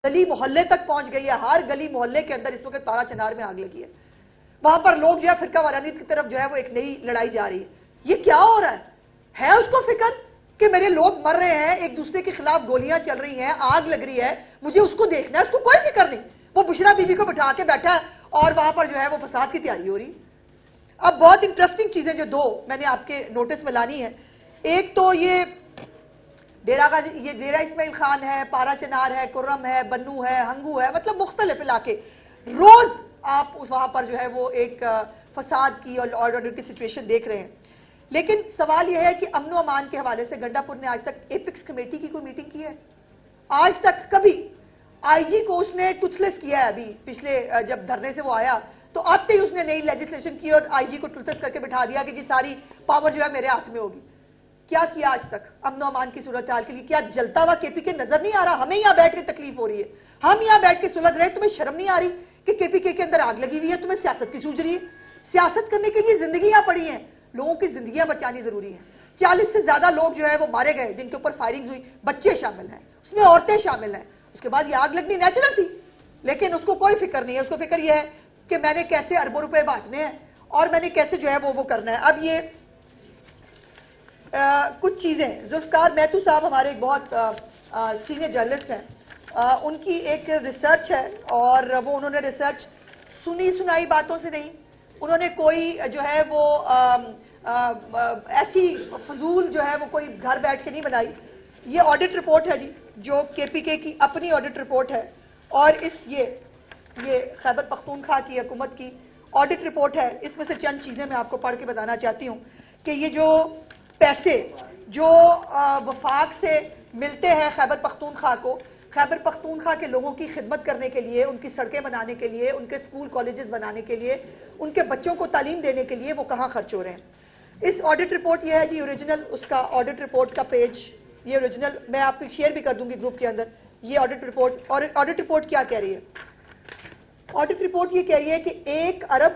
گلی محلے تک پہنچ گئی ہے، ہر گلی محلے کے اندر اس وقت تارا چنار میں آگ لگی ہے. وہاں پر لوگ جو ہے فرقہ وارانیت کی طرف جو ہے وہ ایک نئی لڑائی جا رہی ہے. یہ کیا ہو رہا ہے اس کو فکر کہ میرے لوگ مر رہے ہیں، ایک دوسرے کے خلاف گولیاں چل رہی ہیں، آگ لگ رہی ہے، مجھے اس کو دیکھنا ہے، اس کو کوئی فکر نہیں. وہ بشرا بی بی کو بٹھا کے بیٹھا ہے اور وہاں پر جو ہے وہ فساد کی تیاری ہو رہی. اب بہت انٹرسٹنگ چیزیں جو دو میں نے آپ کے نوٹس میں لانی ہے. ایک تو یہ ڈیرہ اسماعیل خان ہے، پارا چنار ہے، کرم ہے، بنو ہے، ہنگو ہے، مطلب مختلف علاقے. روز آپ وہاں پر جو ہے وہ ایک فساد کی اور آرڈر کی سچویشن دیکھ رہے ہیں. لیکن سوال یہ ہے کہ امن و امان کے حوالے سے گنڈا پور نے آج تک ایپکس کمیٹی کی کوئی میٹنگ کی ہے؟ آج تک کبھی. آئی جی کو اس نے ٹوتھلیس کیا ہے. ابھی پچھلے جب دھرنے سے وہ آیا تو آتے ہی اس نے نئی لیجسلیشن کی اور آئی جی کو ٹوتھلیس کر کے بٹھا دیا کہ جی ساری پاور جو ہے میرے ہاتھ میں ہوگی. کیا کیا آج تک امن و امان کی صورتحال کے لیے؟ کیا جلتا ہوا کے پی کے نظر نہیں آ رہا؟ ہمیں یہاں بیٹھ کے تکلیف ہو رہی ہے، ہم یہاں بیٹھ کے سلجھ رہے ہیں. تمہیں شرم نہیں آ رہی کہ کے پی کے اندر آگ لگی ہوئی ہے؟ تمہیں سیاست کی سوچ رہی ہے؟ سیاست کرنے کے لیے زندگیاں پڑی ہیں، لوگوں کی زندگیاں بچانی ضروری ہیں. 40 سے زیادہ لوگ جو ہے وہ مارے گئے جن کے اوپر فائرنگ ہوئی، بچے شامل ہیں، اس میں عورتیں شامل ہیں. اس کے بعد یہ آگ لگنی نیچرل تھی، لیکن اس کو کوئی فکر نہیں ہے. اس کو فکر یہ ہے کہ میں نے کیسے اربوں روپے بانٹنے ہیں اور میں نے کیسے جو ہے وہ کرنا ہے. اب یہ کچھ چیزیں ذوالفقار میتو صاحب ہمارے ایک بہت سینئر جرنلسٹ ہیں، ان کی ایک ریسرچ ہے اور وہ انہوں نے ریسرچ سنی سنائی باتوں سے نہیں، انہوں نے کوئی جو ہے وہ ایسی فضول جو ہے وہ کوئی گھر بیٹھ کے نہیں بنائی. یہ آڈٹ رپورٹ ہے جی، جو کے پی کے کی اپنی آڈٹ رپورٹ ہے اور یہ خیبر پختونخوا کی حکومت کی آڈٹ رپورٹ ہے. اس میں سے چند چیزیں میں آپ کو پڑھ کے بتانا چاہتی ہوں کہ یہ جو پیسے جو وفاق سے ملتے ہیں خیبر پختونخوا کو، خیبر پختونخوا کے لوگوں کی خدمت کرنے کے لیے، ان کی سڑکیں بنانے کے لیے، ان کے اسکول کالجز بنانے کے لیے، ان کے بچوں کو تعلیم دینے کے لیے وہ کہاں خرچ ہو رہے ہیں. اس آڈٹ رپورٹ یہ ہے جی اوریجنل، اس کا آڈٹ رپورٹ کا پیج یہ اوریجنل میں آپ کو شیئر بھی کر دوں گی گروپ کے اندر. یہ آڈٹ رپورٹ، اور آڈٹ رپورٹ کیا کہہ رہی ہے؟ آڈٹ رپورٹ یہ کہہ رہی ہے کہ 1 ارب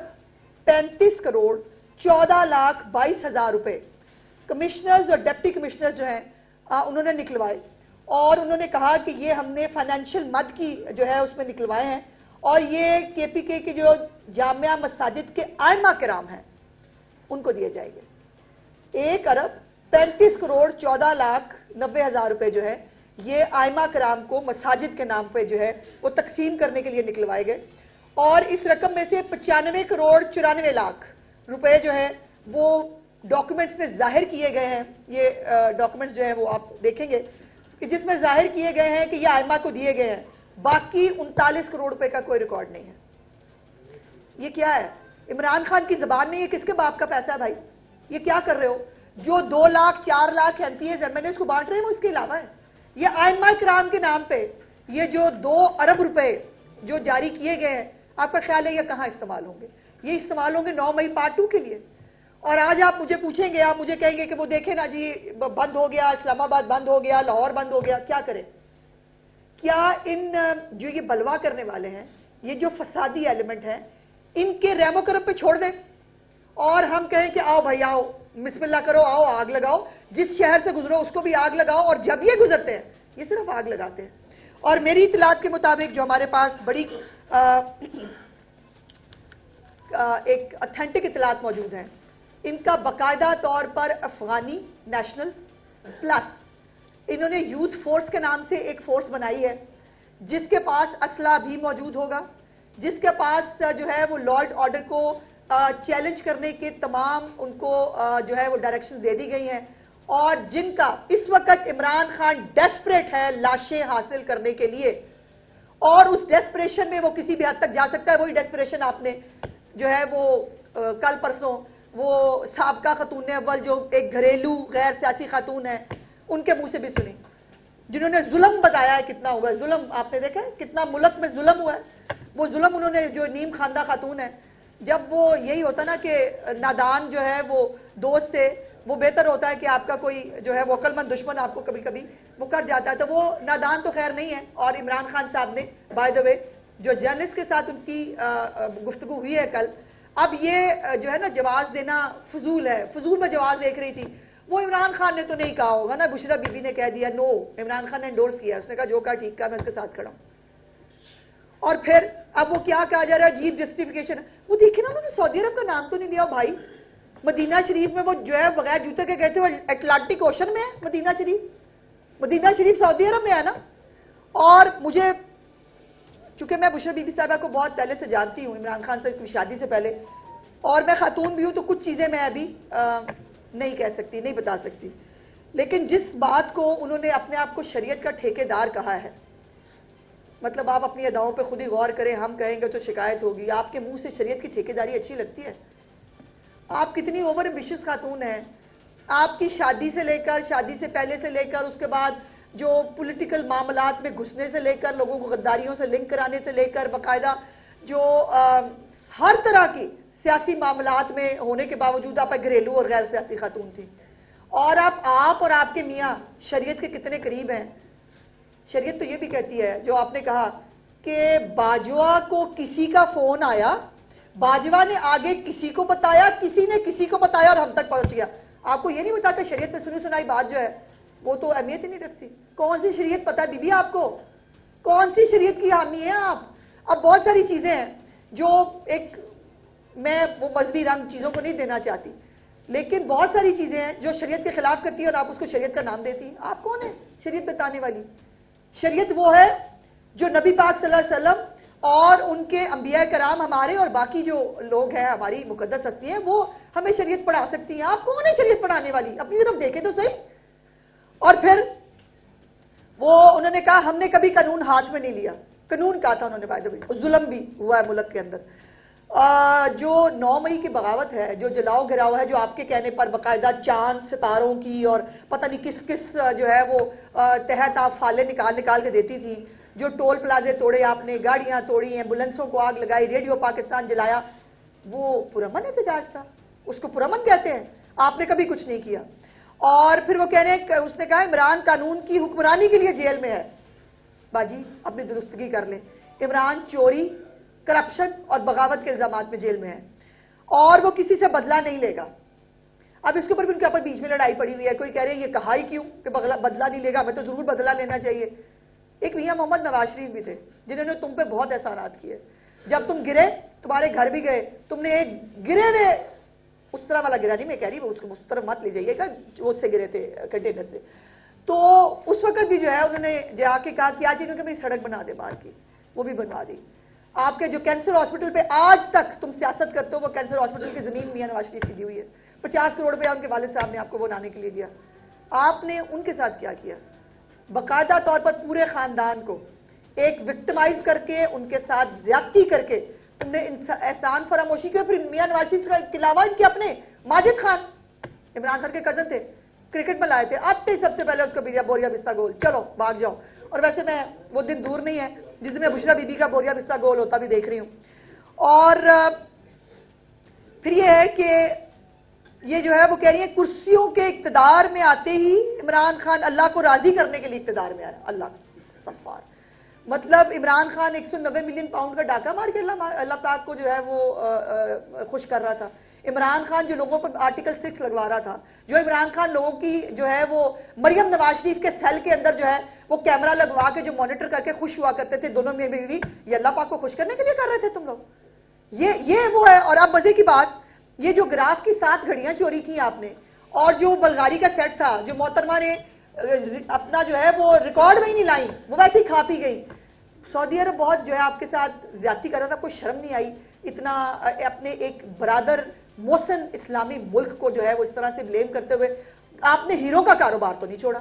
35 کروڑ 14 لاکھ 22 ہزار روپے کمشنرز اور ڈپٹی کمشنرز جو ہیں انہوں نے نکلوائے، اور انہوں نے کہا کہ یہ ہم نے فائنینشیل مد کی جو ہے اس میں نکلوائے ہیں، اور یہ کے پی کے جو جامعہ مساجد کے ائمہ کرام ہیں ان کو دیے جائیں گے. 1 ارب 35 کروڑ 14 لاکھ 90 ہزار روپے جو ہے یہ ائمہ کرام کو مساجد کے نام پہ جو ہے وہ تقسیم کرنے کے لیے نکلوائے گئے. اور اس رقم میں سے 95 کروڑ 94 لاکھ روپے جو ہے وہ ڈاکومنٹس میں ظاہر کیے گئے ہیں. یہ ڈاکومنٹس جو ہیں وہ آپ دیکھیں گے کہ جس میں ظاہر کیے گئے ہیں کہ یہ ائمہ کو دیے گئے ہیں. باقی 39 کروڑ روپے کا کوئی ریکارڈ نہیں ہے. یہ کیا ہے؟ عمران خان کی زبان میں یہ کس کے باپ کا پیسہ ہے بھائی؟ یہ کیا کر رہے ہو؟ جو 2 لاکھ 4 لاکھ MPs میں نے اس کو بانٹ رہے ہیں وہ اس کے علاوہ ہے. یہ ائمہ کرام کے نام پہ یہ جو 2 ارب روپے جو جاری کیے گئے ہیں، آپ کا خیال ہے یہ کہاں استعمال ہوں گے؟ یہ استعمال ہوں گے 9 مئی پارٹ 2 کے لیے. اور آج آپ مجھے پوچھیں گے، آپ مجھے کہیں گے کہ وہ دیکھیں نا جی بند ہو گیا، اسلام آباد بند ہو گیا، لاہور بند ہو گیا. کیا کریں؟ کیا ان جو یہ بلوا کرنے والے ہیں، یہ جو فسادی ایلیمنٹ ہیں، ان کے رحم و کرم پہ چھوڑ دیں اور ہم کہیں کہ آؤ بھائی آؤ بسم اللہ کرو، آؤ آگ لگاؤ، جس شہر سے گزرو اس کو بھی آگ لگاؤ. اور جب یہ گزرتے ہیں یہ صرف آگ لگاتے ہیں. اور میری اطلاعات کے مطابق جو ہمارے پاس بڑی ایک اتھینٹک اطلاعات موجود ہیں، ان کا باقاعدہ طور پر افغانی نیشنل پلس انہوں نے یوتھ فورس کے نام سے ایک فورس بنائی ہے جس کے پاس اسلحہ بھی موجود ہوگا، جس کے پاس جو ہے وہ لا اینڈ آرڈر کو چیلنج کرنے کے تمام ان کو جو ہے وہ ڈائریکشن دے دی گئی ہیں، اور جن کا اس وقت عمران خان ڈیسپریٹ ہے لاشیں حاصل کرنے کے لیے، اور اس ڈیسپریشن میں وہ کسی بھی حد تک جا سکتا ہے. وہی ڈیسپریشن آپ نے جو ہے وہ کل پرسوں وہ سابقہ خاتون اول جو ایک گھریلو غیر سیاسی خاتون ہے ان کے منہ سے بھی سنی، جنہوں نے ظلم بتایا ہے کتنا ہوا ہے. ظلم آپ نے دیکھا ہے کتنا ملک میں ظلم ہوا ہے. وہ ظلم انہوں نے جو نیم خواندہ خاتون ہے، جب وہ یہی ہوتا نا کہ نادان جو ہے وہ دوست سے وہ بہتر ہوتا ہے کہ آپ کا کوئی جو ہے وہ عقل مند دشمن آپ کو کبھی کبھی وہ کر جاتا ہے. تو وہ نادان تو خیر نہیں ہے. اور عمران خان صاحب نے بائی دا وے جو جرنلسٹ کے ساتھ ان کی گفتگو ہوئی ہے کل، اب یہ جو ہے نا جواز دینا فضول ہے، فضول میں جواز دیکھ رہی تھی. وہ عمران خان نے تو نہیں کہا ہوگا نا، بشرا بی بی نے کہہ دیا. نو، عمران خان نے انڈورس کیا، اس نے کہا جو کہا ٹھیک کہا، میں اس کے ساتھ کھڑا ہوں. اور پھر اب وہ کیا کہا جا رہا ہے عجیب جسٹیفیکیشن. وہ دیکھیں نا انہوں نے سعودی عرب کا نام تو نہیں لیا بھائی. مدینہ شریف میں وہ جو ہے بغیر جوتے کے گئے تھے, وہ اٹلانٹک اوشن میں ہے مدینہ شریف. مدینہ شریف سعودی عرب میں ہے نا. اور مجھے چونکہ میں بشرا بی بی صاحبہ کو بہت پہلے سے جانتی ہوں, عمران خان سے شادی سے پہلے, اور میں خاتون بھی ہوں, تو کچھ چیزیں میں ابھی نہیں کہہ سکتی, نہیں بتا سکتی. لیکن جس بات کو انہوں نے اپنے آپ کو شریعت کا ٹھیکیدار کہا ہے, مطلب آپ اپنی اداؤں پہ خود ہی غور کریں, ہم کہیں گے تو شکایت ہوگی. آپ کے منہ سے شریعت کی ٹھیکیداری اچھی لگتی ہے؟ آپ کتنی اوور ایمبیشس خاتون ہیں. آپ کی شادی سے لے کر, شادی سے پہلے سے لے کر, اس کے بعد جو پولیٹیکل معاملات میں گھسنے سے لے کر, لوگوں کو غداریوں سے لنک کرانے سے لے کر, باقاعدہ جو ہر طرح کی سیاسی معاملات میں ہونے کے باوجود آپ گھریلو اور غیر سیاسی خاتون تھی. اور آپ اور آپ کے میاں شریعت کے کتنے قریب ہیں. شریعت تو یہ بھی کہتی ہے جو آپ نے کہا کہ باجوہ کو کسی کا فون آیا, باجوہ نے آگے کسی کو بتایا, کسی نے کسی کو بتایا اور ہم تک پہنچ گیا. آپ کو یہ نہیں بتاتا شریعت میں سنی سنائی بات جو ہے وہ تو اہمیت ہی نہیں رکھتی. کون سی شریعت پتہ ہے بی بی آپ کو؟ کون سی شریعت کی حامی ہیں آپ؟ اب بہت ساری چیزیں ہیں جو ایک, میں وہ مذہبی رنگ چیزوں کو نہیں دینا چاہتی, لیکن بہت ساری چیزیں ہیں جو شریعت کے خلاف کرتی ہے اور آپ اس کو شریعت کا نام دیتی ہیں. آپ کون ہیں شریعت بتانے والی؟ شریعت وہ ہے جو نبی پاک صلی اللہ علیہ وسلم اور ان کے انبیاء کرام ہمارے اور باقی جو لوگ ہیں ہماری مقدس ہستی ہیں وہ ہمیں شریعت پڑھا سکتی ہیں. آپ کون ہیں شریعت پڑھانے والی؟ اپنی طرف دیکھیں تو صحیح. اور پھر وہ انہوں نے کہا ہم نے کبھی قانون ہاتھ میں نہیں لیا. قانون کہا تھا انہوں نے, بھائی ظلم بھی ہوا ہے ملک کے اندر. جو 9 مئی کی بغاوت ہے, جو جلاؤ گھراؤ ہے, جو آپ کے کہنے پر باقاعدہ چاند ستاروں کی اور پتہ نہیں کس کس جو ہے وہ تحت آپ فالے نکال کے دیتی تھی, جو ٹول پلازے توڑے آپ نے, گاڑیاں توڑی, ایمبولینسوں کو آگ لگائی, ریڈیو پاکستان جلایا, وہ پرامن احتجاج تھا. اس کو پرامن کہتے ہیں. آپ نے کبھی کچھ نہیں کیا. اور پھر وہ کہہ رہے ہیں, اس نے کہا عمران قانون کی حکمرانی کے لیے جیل میں ہے. باجی اپنی درستگی کر لیں. عمران چوری, کرپشن اور بغاوت کے الزامات میں جیل میں ہے, اور وہ کسی سے بدلہ نہیں لے گا. اب اس کے اوپر بھی ان کے اوپر بیچ میں لڑائی پڑی ہوئی ہے. کوئی کہہ رہے ہیں یہ کہا ہی کیوں کہ بدلہ نہیں لے گا, ہمیں تو ضرور بدلہ لینا چاہیے. ایک میاں محمد نواز شریف بھی تھے جنہوں نے تم پہ بہت احسانات کیے. جب تم گرے تمہارے گھر بھی گئے, تم نے ایک گرے نے, اس طرح والا گرا نہیں میں کہہ رہی, وہ اس کو اس طرح مت لے جائیے گا, وہ سے گرے تھے کنٹینر سے. تو اس وقت بھی جو ہے انہوں نے جا کے کہا کہ آج انہوں نے میری سڑک بنا دے باہر کی, وہ بھی بنوا دی. آپ کے جو کینسر ہاسپٹل پہ آج تک تم سیاست کرتے ہو, وہ کینسر ہاسپٹل کی زمین میاں نواز شریف کی دی ہوئی ہے. 50 کروڑ روپیہ ان کے والد صاحب نے آپ کو وہ بنانے کے لیے دیا. آپ نے ان کے ساتھ کیا کیا؟ باقاعدہ طور پر پورے خاندان کو ایک وکٹمائز کر کے, ان کے ساتھ زیادتی کر کے تم نے احسان فراموشی کے. پھر میاں نواز شریف کے علاوہ ان کے اپنے ماجد خان, عمران خان کے کزن تھے, کرکٹ میں لائے تھے, آتے ہی سب سے پہلے اس کو بوریا بستہ گول, چلو بھاگ جاؤ. اور ویسے میں وہ دن دور نہیں ہے جس میں بشرا بی بی کا بوریا بستہ گول ہوتا بھی دیکھ رہی ہوں. اور پھر یہ ہے کہ یہ جو ہے وہ کہہ رہی ہیں کرسیوں کے اقتدار میں آتے ہی عمران خان اللہ کو راضی کرنے کے لیے اقتدار میں آیا. اللہ استغفار. مطلب عمران خان 190 ملین پاؤنڈ کا ڈاکہ مار کے اللہ پاک کو جو ہے وہ خوش کر رہا تھا. عمران خان جو لوگوں پر آرٹیکل 6 لگوا رہا تھا, جو عمران خان لوگوں کی جو ہے وہ مریم نواز شریف کے سیل کے اندر جو ہے وہ کیمرہ لگوا کے جو مانیٹر کر کے خوش ہوا کرتے تھے دونوں میں بیوی, یہ اللہ پاک کو خوش کرنے کے لیے کر رہے تھے تم لوگ. یہ وہ ہے. اور اب مزے کی بات, یہ جو گراف کی 7 گھڑیاں چوری کی آپ نے, اور جو بلغاری کا سیٹ تھا جو محترمہ نے اپنا جو ہے وہ ریکارڈ میں ہی نہیں لائی, وہ ویسے ہی کھا پی گئی. سعودی عرب بہت جو ہے آپ کے ساتھ زیادتی کر رہا تھا, کوئی شرم نہیں آئی اتنا اپنے ایک برادر محسن اسلامی ملک کو جو ہے وہ اس طرح سے بلیم کرتے ہوئے. آپ نے ہیرو کا کاروبار تو نہیں چھوڑا,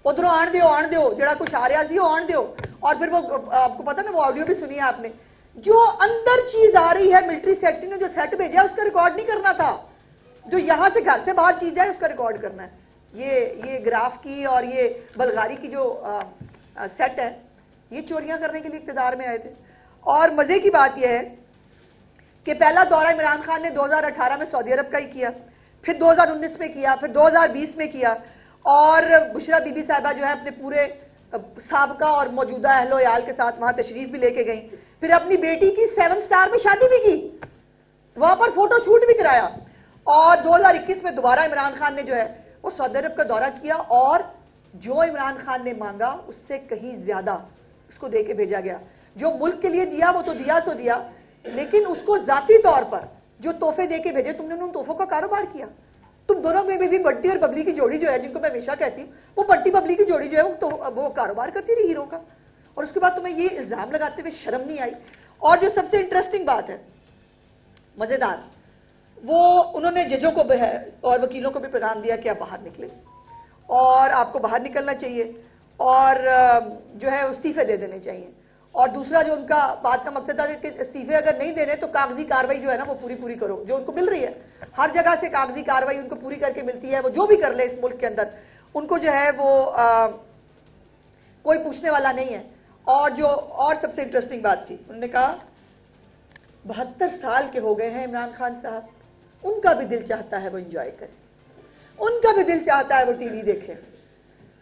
ادھروں آن دیو جڑا کچھ آ رہا سی وہ آن دیو. اور پھر وہ آپ کو پتا نا, وہ آڈیو بھی سنی ہے آپ نے, جو اندر چیز آ رہی ہے ملٹری سیکٹری نے جو سیٹ بھیجا اس کا ریکارڈ نہیں کرنا تھا, جو یہاں سے گھر سے باہر چیز ہے اس کا ریکارڈ کرنا ہے. یہ گراف کی اور یہ بلغاری کی جو سیٹ ہے یہ چوریاں کرنے کے لیے اقتدار میں آئے تھے. اور مزے کی بات یہ ہے کہ پہلا دورہ عمران خان نے 2018 میں سعودی عرب کا ہی کیا, پھر 2019 میں کیا, پھر 2020 میں کیا, اور بشرا بی بی صاحبہ جو ہے اپنے پورے سابقہ اور موجودہ اہل و عیال کے ساتھ وہاں تشریف بھی لے کے گئیں. پھر اپنی بیٹی کی 7 سٹار میں شادی بھی کی, وہاں پر فوٹو شوٹ بھی کرایا. اور 2021 میں دوبارہ عمران خان نے جو ہے وہ سعودی عرب کا دورہ کیا, اور جو عمران خان نے مانگا اس سے کہیں زیادہ اس کو دے کے بھیجا گیا. جو ملک کے لیے دیا وہ تو دیا، لیکن اس کو ذاتی طور پر جو تحفے دے کے بھیجے تم نے ان تحفوں کا کاروبار کیا. تم دونوں میں بھی بٹی اور ببلی کی جوڑی جو ہے، جن کو میں ہمیشہ کہتی ہوں، وہ بٹی ببلی کی جوڑی جو ہے وہ کاروبار کرتی رہی ہیرو کا، اور اس کے بعد تمہیں یہ الزام لگاتے ہوئے شرم نہیں آئی. اور جو سب سے انٹرسٹنگ بات ہے، مزیدار، وہ انہوں نے ججوں کو بھی ہے اور وکیلوں کو بھی پیغام دیا کہ آپ باہر نکلیں اور آپ کو باہر نکلنا چاہیے اور جو ہے استعفے دے دینے چاہیے. اور دوسرا جو ان کا بات کا مقصد تھا کہ استعفے اگر نہیں دینے تو کاغذی کاروائی جو ہے نا وہ پوری کرو، جو ان کو مل رہی ہے ہر جگہ سے کاغذی کاروائی ان کو پوری کر کے ملتی ہے، وہ جو بھی کر لے اس ملک کے اندر ان کو جو ہے وہ کوئی پوچھنے والا نہیں ہے. اور سب سے انٹرسٹنگ بات تھی، انہوں نے کہا 72 سال کے ہو گئے ہیں عمران خان صاحب، ان کا بھی دل چاہتا ہے وہ انجوائے کریں، ان کا بھی دل چاہتا ہے وہ ٹی وی دیکھیں.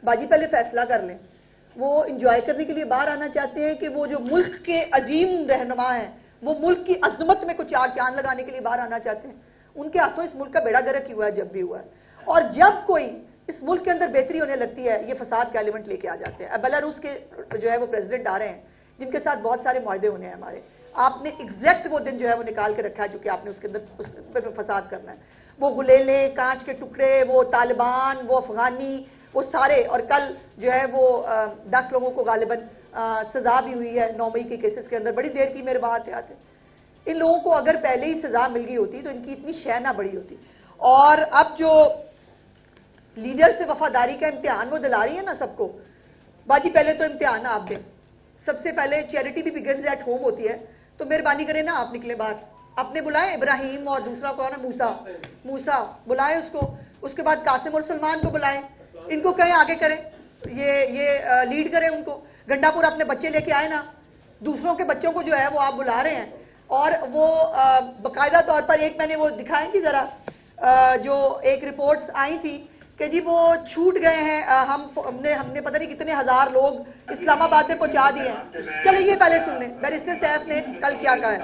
باجی پہلے فیصلہ کر لیں، وہ انجوائے کرنے کے لیے باہر آنا چاہتے ہیں کہ وہ جو ملک کے عظیم رہنما ہیں، وہ ملک کی عظمت میں کچھ چار چاند لگانے کے لیے باہر آنا چاہتے ہیں؟ ان کے ہاتھوں اس ملک کا بیڑا گرک ہی ہوا ہے جب بھی ہوا ہے. اور جب کوئی اس ملک کے اندر بہتری ہونے لگتی ہے یہ فساد کا ایلیمنٹ لے کے آ جاتے ہیں. اب بیلاروس کے جو ہے وہ پریزیڈنٹ آ رہے ہیں جن کے ساتھ بہت سارے معاہدے ہونے ہیں ہمارے، آپ نے ایگزیکٹ وہ دن جو ہے وہ نکال کے رکھا ہے جو کہ آپ نے اس کے اندر فساد کرنا ہے. وہ گلیلے، کانچ کے ٹکڑے، وہ طالبان، وہ افغانی، وہ سارے. اور کل جو ہے وہ 10 لوگوں کو غالباً سزا بھی ہوئی ہے 9 مئی کے کیسز کے اندر. بڑی دیر کی میرے بات آتے ان لوگوں کو اگر پہلے ہی سزا مل گئی ہوتی تو ان کی اتنی شے نہ بڑی ہوتی. اور اب جو لیڈر سے وفاداری کا امتحان وہ دلا رہی ہے نا سب کو، باجی پہلے تو امتحان آپ دیں. سب سے پہلے چیریٹی بھی بگنز ایٹ ہوم ہوتی ہے، تو مہربانی کریں نا آپ نکلیں باہر. اپنے بلائیں ابراہیم اور دوسرا کون ہے موسیٰ بلائیں اس کو، اس کے بعد قاسم اور سلمان کو بلائیں، ان کو کہیں آگے کریں، یہ لیڈ کریں ان کو. گنڈا پور اپنے بچے لے کے آئے نا، دوسروں کے بچوں کو جو ہے وہ آپ بلا رہے ہیں. اور وہ باقاعدہ طور پر ایک میں نے وہ دکھائیں گی ذرا، جو ایک رپورٹس آئی تھی کہ جی وہ چھوٹ گئے ہیں، ہم نے پتہ نہیں کتنے ہزار لوگ اسلام آباد میں پہنچا دیے ہیں. چلیں یہ پہلے سن لیں بیرسٹر صاحب نے کل کیا کہا ہے.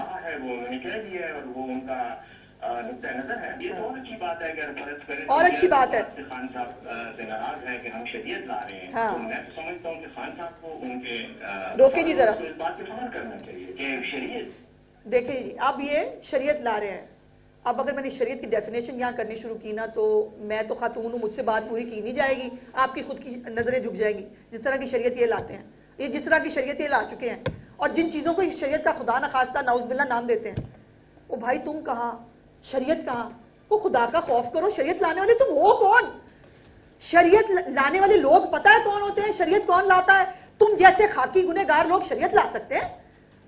نقطۂ نظر ہے، یہ بہت اچھی بات ہے. اگر فرض کریں اور اچھی بات ہے خان صاحب سے ناراض ہے کہ ہم شریعت لا رہے ہیں، تو میں تو سمجھتا ہوں کہ خان صاحب کو ان کے روکے جی ذرا اس بات پہ فخر کرنا چاہیے کہ شریعت دیکھیں جی اب یہ شریعت لا رہے ہیں. اب اگر میں نے شریعت کی ڈیفینیشن یہاں کرنی شروع کی نا تو میں تو خاتون ہوں، مجھ سے بات پوری کی نہیں جائے گی، آپ کی خود کی نظریں جھک جائیں گی. جس طرح کی شریعت یہ لاتے ہیں، یہ جس طرح کی شریعت یہ لا چکے ہیں، اور جن چیزوں کو شریعت کا خدا نخواستہ نعوذ باللہ نام دیتے ہیں، وہ بھائی تم کہاں، شریعت کہاں؟ وہ خدا کا خوف کرو. شریعت لانے والے تم ہو کون؟ شریعت لانے والے لوگ پتہ ہے کون ہوتے ہیں؟ شریعت کون لاتا ہے؟ تم جیسے خاکی گنہگار لوگ شریعت لا سکتے ہیں؟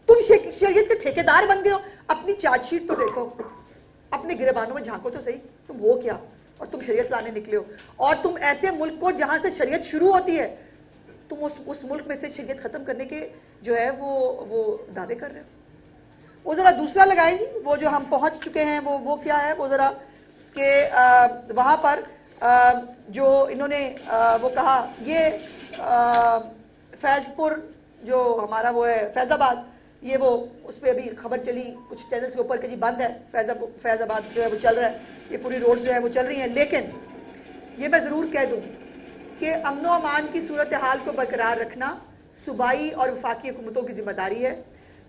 تم شریعت کے ٹھیکیدار بن گئے ہو. اپنی چارج شیٹ تو دیکھو، اپنے گریبانوں میں جھانکو تو صحیح، تم ہو کیا اور تم شریعت لانے نکلے ہو. اور تم ایسے ملک کو جہاں سے شریعت شروع ہوتی ہے، تم اس ملک میں سے شریعت ختم کرنے کے جو ہے وہ دعوے کر رہے ہو. وہ ذرا دوسرا لگائیں گی، وہ جو ہم پہنچ چکے ہیں وہ کیا ہے وہ ذرا کہ وہاں پر جو انہوں نے وہ کہا یہ فیض پور جو ہمارا وہ ہے فیض آباد، یہ وہ اس پہ ابھی خبر چلی کچھ چینلز کے اوپر کہ جی بند ہے فیض آباد جو ہے وہ چل رہا ہے، یہ پوری روڈ جو ہے وہ چل رہی ہیں. لیکن یہ میں ضرور کہہ دوں کہ امن و امان کی صورتحال کو برقرار رکھنا صوبائی اور وفاقی حکومتوں کی ذمہ داری ہے.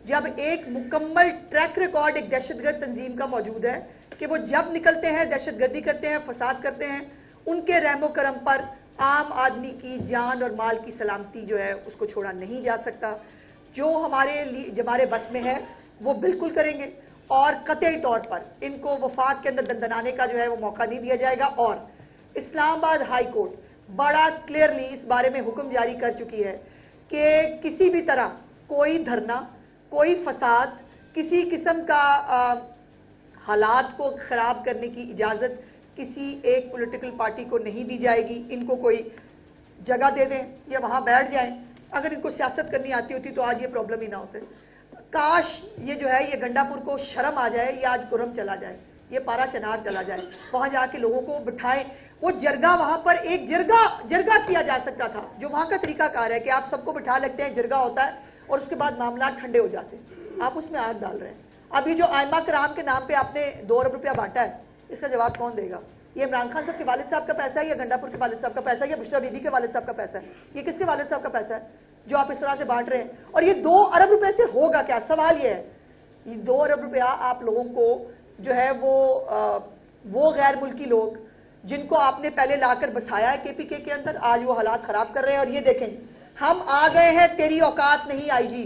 جب ایک مکمل ٹریک ریکارڈ ایک دہشت گرد تنظیم کا موجود ہے کہ وہ جب نکلتے ہیں دہشت گردی کرتے ہیں، فساد کرتے ہیں، ان کے رحم و کرم پر عام آدمی کی جان اور مال کی سلامتی جو ہے اس کو چھوڑا نہیں جا سکتا. جو ہمارے بس میں ہے وہ بالکل کریں گے، اور قطعی طور پر ان کو وفاق کے اندر دندنانے کا جو ہے وہ موقع نہیں دیا جائے گا. اور اسلام آباد ہائی کورٹ بڑا کلیئرلی اس بارے میں حکم جاری کر چکی ہے کہ کسی بھی طرح کوئی دھرنا، کوئی فساد، کسی قسم کا حالات کو خراب کرنے کی اجازت کسی ایک پولیٹیکل پارٹی کو نہیں دی جائے گی. ان کو کوئی جگہ دے دیں یا وہاں بیٹھ جائیں. اگر ان کو سیاست کرنی آتی ہوتی تو آج یہ پرابلم ہی نہ ہوتے. کاش یہ جو ہے یہ گنڈا پور کو شرم آ جائے، یہ آج کرم چلا جائے، یہ پارا چنار چلا جائے، وہاں جا کے لوگوں کو بٹھائیں. وہ جرگا وہاں پر ایک جرگا کیا جا سکتا تھا، جو وہاں کا طریقہ کار ہے کہ آپ سب کو بٹھا لگتے ہیں، جرگا ہوتا ہے اور اس کے بعد معاملات ٹھنڈے ہو جاتے ہیں. آپ اس میں آگ ڈال رہے ہیں. اب یہ جو آئمہ کرام کے نام پہ آپ نے 2 ارب روپیہ بانٹا ہے، اس کا جواب کون دے گا؟ یہ عمران خان صاحب کے والد صاحب کا پیسہ ہے یا گنڈا پور کے والد صاحب کا پیسہ ہے یا بشرا بی بی کے والد صاحب کا پیسہ ہے؟ یہ کس کے والد صاحب کا پیسہ ہے جو آپ اس طرح سے بانٹ رہے ہیں. اور یہ 2 ارب روپے سے ہوگا کیا؟ سوال یہ ہے. یہ 2 ارب روپیہ آپ لوگوں کو جو ہے وہ غیر ملکی لوگ جن کو آپ نے پہلے لا کر بسایا ہے کے پی کے کے اندر، آج وہ حالات خراب کر رہے ہیں. اور یہ دیکھیں ہم آ گئے ہیں، تیری اوقات نہیں آئی جی.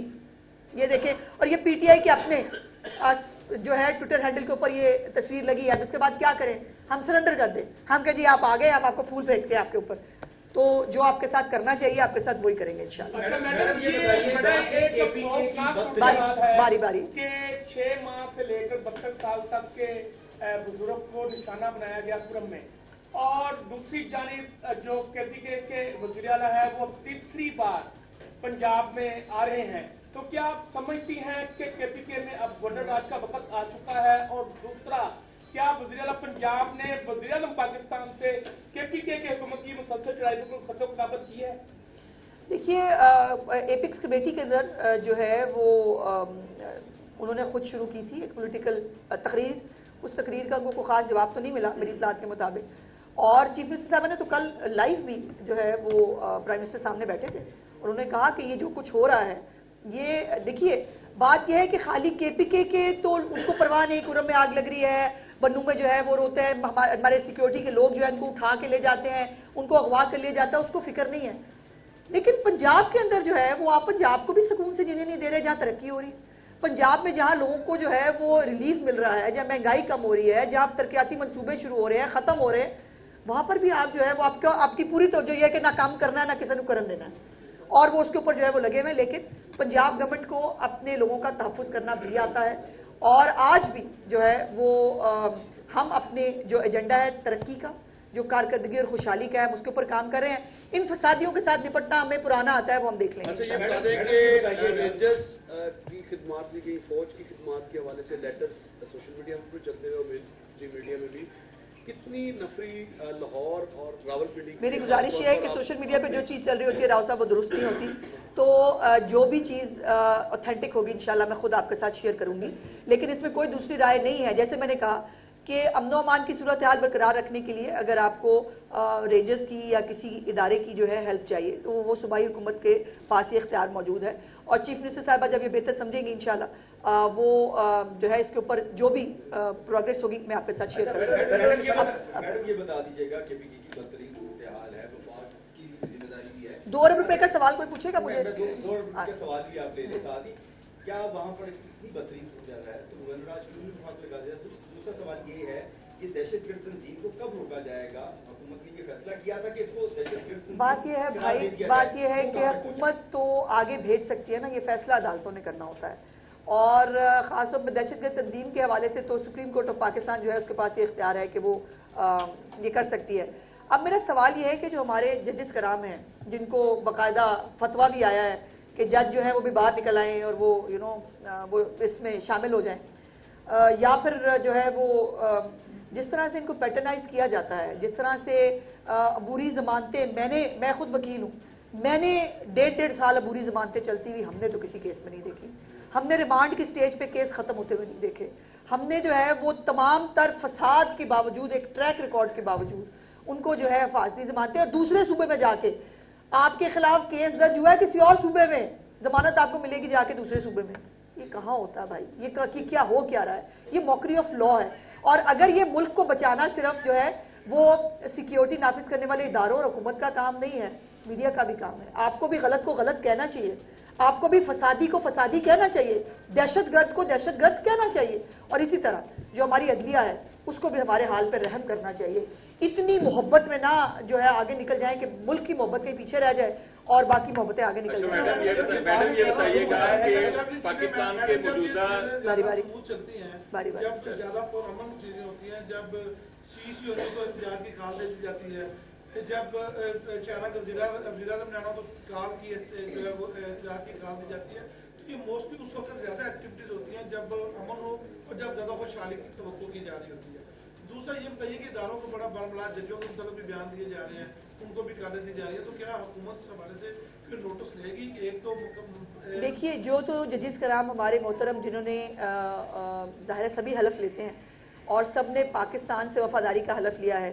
یہ دیکھیں، اور یہ پی ٹی آئی کے اپنے جو ہے ٹویٹر ہینڈل کے اوپر یہ تصویر لگی ہے. اس کے بعد کیا کریں؟ ہم سرنڈر کر دیں، ہم کہ جی آپ آ گئے، ہم آپ کو پھول پھینکتے ہیں آپ کے اوپر. تو جو آپ کے ساتھ کرنا چاہیے آپ کے ساتھ وہی کریں گے انشاءاللہ. باری باری کہ 6 ماہ سے لے کر 72 سال تک کے بزرگ کو نشانہ بنایا گیا کرم میں، اور دوسری جانب جو کے پی کے وزیر اعلیٰ ہے وہ تیسری بار پنجاب میں آ رہے ہیں. تو کیا آپ سمجھتی ہیں کہ کے پی کے میں اب گورنر راج کا وقت آ چکا ہے؟ اور دوسرا، کیا وزیر اعلیٰ پنجاب نے وزیر اعظم پاکستان سے کے پی کے حکومت کی مسلسل چڑھائی کو خط و کتابت کی ہے؟ دیکھیے ایپکس کمیٹی کے اندر جو ہے وہ انہوں نے خود شروع کی تھی ایک پولیٹیکل تقریر. اس تقریر کا ان کو خاص جواب تو نہیں ملا میری اطلاعات کے مطابق. اور چیف منسٹر صاحب نے تو کل لائیو بھی جو ہے وہ پرائم منسٹر سامنے بیٹھے تھے، اور انہوں نے کہا کہ یہ جو کچھ ہو رہا ہے، یہ دیکھیے بات یہ ہے کہ خالی کے پی کے تو ان کو پرواہ نہیں. کرم میں آگ لگ رہی ہے، بنو میں جو ہے وہ روتے ہیں، ہمارے سیکیورٹی کے لوگ جو ہے ان کو اٹھا کے لے جاتے ہیں، ان کو اغوا کر لیا جاتا ہے، اس کو فکر نہیں ہے. لیکن پنجاب کے اندر جو ہے وہ آپ پنجاب کو بھی سکون سے جینے نہیں دے رہے جہاں ترقی ہو رہی. پنجاب میں جہاں لوگوں کو جو ہے وہ ریلیف مل رہا ہے، جہاں مہنگائی کم ہو رہی ہے، جہاں ترقیاتی منصوبے شروع ہو رہے ہیں، ختم ہو رہے ہیں، وہاں پر بھی آپ جو ہے وہ آپ کی پوری توجہ یہ ہے کہ نہ کام کرنا ہے نہ کسی کو کرن دینا ہے، اور وہ اس کے اوپر جو ہے وہ لگے ہوئے. لیکن پنجاب گورنمنٹ کو اپنے لوگوں کا تحفظ کرنا بھی آتا ہے، اور آج بھی جو ہے وہ ہم اپنے جو ایجنڈا ہے ترقی کا، جو کارکردگی اور خوشحالی کا ہے، اس کے اوپر کام کر رہے ہیں. ان فسادیوں کے ساتھ نپٹنا ہمیں پرانا آتا ہے، وہ ہم دیکھ لیں گے. اچھا یہ بتا دیں کہ رینجرز کی خدمات دی گئی، فوج کی خدمات کے حوالے سے لیٹرز سوشل میڈیا میں چلتے ہوئے اور میڈیا میں بھی کتنی نفری لاہور اور راولپنڈی. میری گزارش یہ ہے کہ سوشل میڈیا پہ جو چیز چل رہی ہوتی ہے راؤ صاحب وہ درست نہیں ہوتی. تو جو بھی چیز اوتھینٹک ہوگی انشاءاللہ میں خود آپ کے ساتھ شیئر کروں گی، لیکن اس میں کوئی دوسری رائے نہیں ہے. جیسے میں نے کہا کہ امن و امان کی صورتحال برقرار رکھنے کے لیے اگر آپ کو رینجرز کی یا کسی ادارے کی جو ہے ہیلپ چاہیے تو وہ صوبائی حکومت کے پاس یہ اختیار موجود ہے. اور چیف منسٹر صاحبہ جب یہ بہتر سمجھیں گی انشاءاللہ وہ جو ہے اس کے اوپر جو بھی پروگریس ہوگی میں آپ کے ساتھ شیئر کروں گا. میڈم یہ بتا دیجیے گا کہ کی بدترین صورتحال ہے، وفاق کی ذمہ داری بھی ہے. 2 ارب روپے کا سوال کوئی پوچھے گا مجھے؟ 2 ارب کا سوال بھی آپ لے بتا دی. کیا وہاں پر اتنی بدترین صورتحال ہے تو گورنر راج کو بھی وفاق لگا دیا. دوسرا سوال یہ ہے کہ دہشت گرد تنظیم کو کب روکا جائے گا؟ حکومت نے یہ فیصلہ کیا تھا کہ اس کو دہشت گرد. بات یہ ہے بھائی، بات یہ ہے کہ حکومت تو آگے بھیج سکتی ہے نا، یہ فیصلہ عدالتوں نے کرنا ہوتا ہے. اور خاص طور پہ دہشت گرد تنظیم کے حوالے سے تو سپریم کورٹ آف پاکستان جو ہے اس کے پاس یہ اختیار ہے کہ وہ یہ کر سکتی ہے. اب میرا سوال یہ ہے کہ جو ہمارے ججز کرام ہیں جن کو باقاعدہ فتویٰ بھی آیا ہے کہ جج جو ہے وہ بھی باہر نکل آئیں اور وہ وہ اس میں شامل ہو جائیں، یا پھر جو ہے وہ جس طرح سے ان کو پیٹرنائز کیا جاتا ہے، جس طرح سے عبوری ضمانتیں، میں خود وکیل ہوں، میں نے 1.5 سال عبوری ضمانتیں چلتی ہوئی ہم نے تو کسی کیس میں نہیں دیکھی. ہم نے ریمانڈ کی سٹیج پہ کیس ختم ہوتے ہوئے نہیں دیکھے. ہم نے جو ہے وہ تمام تر فساد کے باوجود، ایک ٹریک ریکارڈ کے باوجود ان کو جو ہے حفاظتی ضمانتیں، اور دوسرے صوبے میں جا کے آپ کے خلاف کیس درج ہوا ہے کسی اور صوبے میں، ضمانت آپ کو ملے گی جا کے دوسرے صوبے میں. یہ کہاں ہوتا ہے بھائی؟ یہ کیا ہو کیا رہا ہے؟ یہ موکری آف لا ہے. اور اگر یہ ملک کو بچانا صرف جو ہے وہ سیکیورٹی نافذ کرنے والے اداروں اور حکومت کا کام نہیں ہے، میڈیا کا بھی کام ہے. آپ کو بھی غلط کو غلط کہنا چاہیے، آپ کو بھی فسادی کو فسادی کہنا چاہیے، دہشت گرد کو دہشت گرد کہنا چاہیے، اور اسی طرح جو ہماری عدلیہ ہے اس کو بھی ہمارے حال پر رحم کرنا چاہیے. اتنی محبت میں نہ جو ہے آگے نکل جائیں کہ ملک کی محبت کے پیچھے رہ جائے اور باقی محبتیں آگے نکل جائیں. میڈم یہ بتائیے گا کہ پاکستان کے موجودہ باری باری چلتی ہیں باری باری جب زیادہ پرامن چیزیں ہوتی ہیں، جب CC کو اختیار کی کھال دے دی جاتی ہے، جب چائنا کا وزیر اعظم نے آنا تو کال کی جو ہے وہ اختیار کی کھال دی جاتی ہے. تو یہ موسٹلی اس وقت زیادہ ایکٹیویٹیز ہوتی ہیں جب امن ہو اور جب زیادہ خوشحالی کی توقع کی جا رہی ہوتی ہے. دوسرا یہ بتائیے کہ اداروں کو بڑا بڑا ججوں کی طرف بھی بیان دیے جا رہے ہیں، ان کو بھی کالیں دی جا رہی ہے. تو کیا حکومت اس حوالے سے پھر نوٹس لے گی کہ ایک تو دیکھیے جو تو ججز کرام ہمارے محترم جنہوں نے ظاہر سبھی حلف لیتے ہیں اور سب نے پاکستان سے وفاداری کا حلف لیا ہے،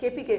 KPK,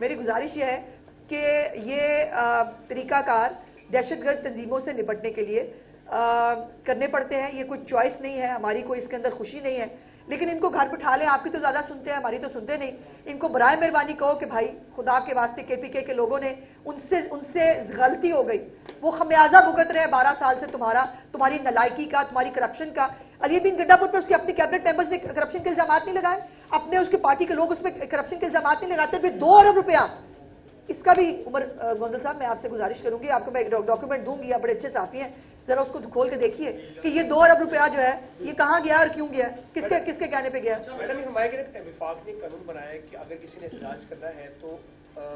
میری گزارش یہ ہے کہ یہ طریقہ کار دہشت گرد تنظیموں سے نپٹنے کے لیے کرنے پڑتے ہیں. یہ کوئی چوائس نہیں ہے ہماری, کوئی اس کے اندر خوشی نہیں ہے, لیکن ان کو گھر بٹھا لیں. آپ کی تو زیادہ سنتے ہیں, ہماری تو سنتے نہیں. ان کو برائے مہربانی کہو کہ بھائی خدا کے واسطے KPK کے لوگوں نے ان سے غلطی ہو گئی, وہ خمیازہ بھگت رہے ہیں 12 سال سے تمہاری نالائکی کا, تمہاری کرپشن کا. علی الدین گڈا پور پر اس کے اپنے کیبنٹ ممبرز نے کرپشن کے الزامات نہیں لگائے, اپنے اس کے پارٹی کے لوگ اس پہ کرپشن کے الزامات نہیں لگاتے. پھر 2 ارب روپیہ اس کا بھی عمر گوندل صاحب میں آپ سے گزارش کروں گی, آپ کو میں ایک ڈاکیومنٹ دوں گی, آپ بڑے اچھے صحافی ہیں, ذرا اس کو کھول کے دیکھیے کہ یہ 2 ارب روپیہ جو ہے یہ کہاں گیا اور کیوں گیا, کس کے کہنے پہ گیا. میڈم ہمارے وفاق نے قانون بنایا ہے کہ اگر کسی نے احتجاج کرنا ہے تو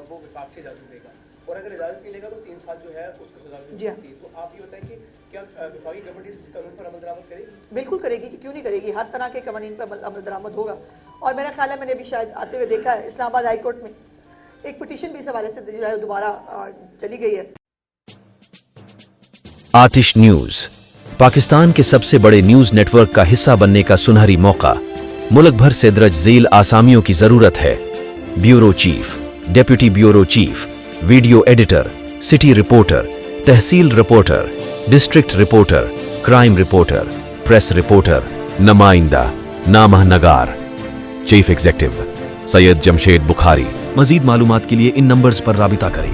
وہ وفاق سے اجازت دے گا, اور اگر اجازت نہیں لے گا تو 3 سال جو ہے اس کو سزا مل سکتی ہے. تو آپ یہ بتائیں کہ کیا وفاقی گورنمنٹ اس قانون پر عمل درآمد کرے گی؟ بالکل کرے گی, کیوں نہیں کرے گی. ہر طرح کے قوانین پر عمل درآمد ہوگا. اور میرا خیال ہے میں نے بھی شاید آتے ہوئے دیکھا ہے اسلام آباد ہائی کورٹ میں ایک پٹیشن بھی اس حوالے سے جو ہے دوبارہ چلی گئی ہے. آتش نیوز پاکستان کے سب سے بڑے نیوز نیٹ ورک کا حصہ بننے کا سنہری موقع. ملک بھر سے درج ذیل آسامیوں کی ضرورت ہے. Bureau chief, deputy bureau chief, video editor, city reporter, tehsil reporter, district reporter, crime reporter, press reporter, نمائندہ, نامہ نگار. Chief executive Syed Jamshed Bukhari. مزید معلومات کے لیے ان نمبرز پر رابطہ کریں.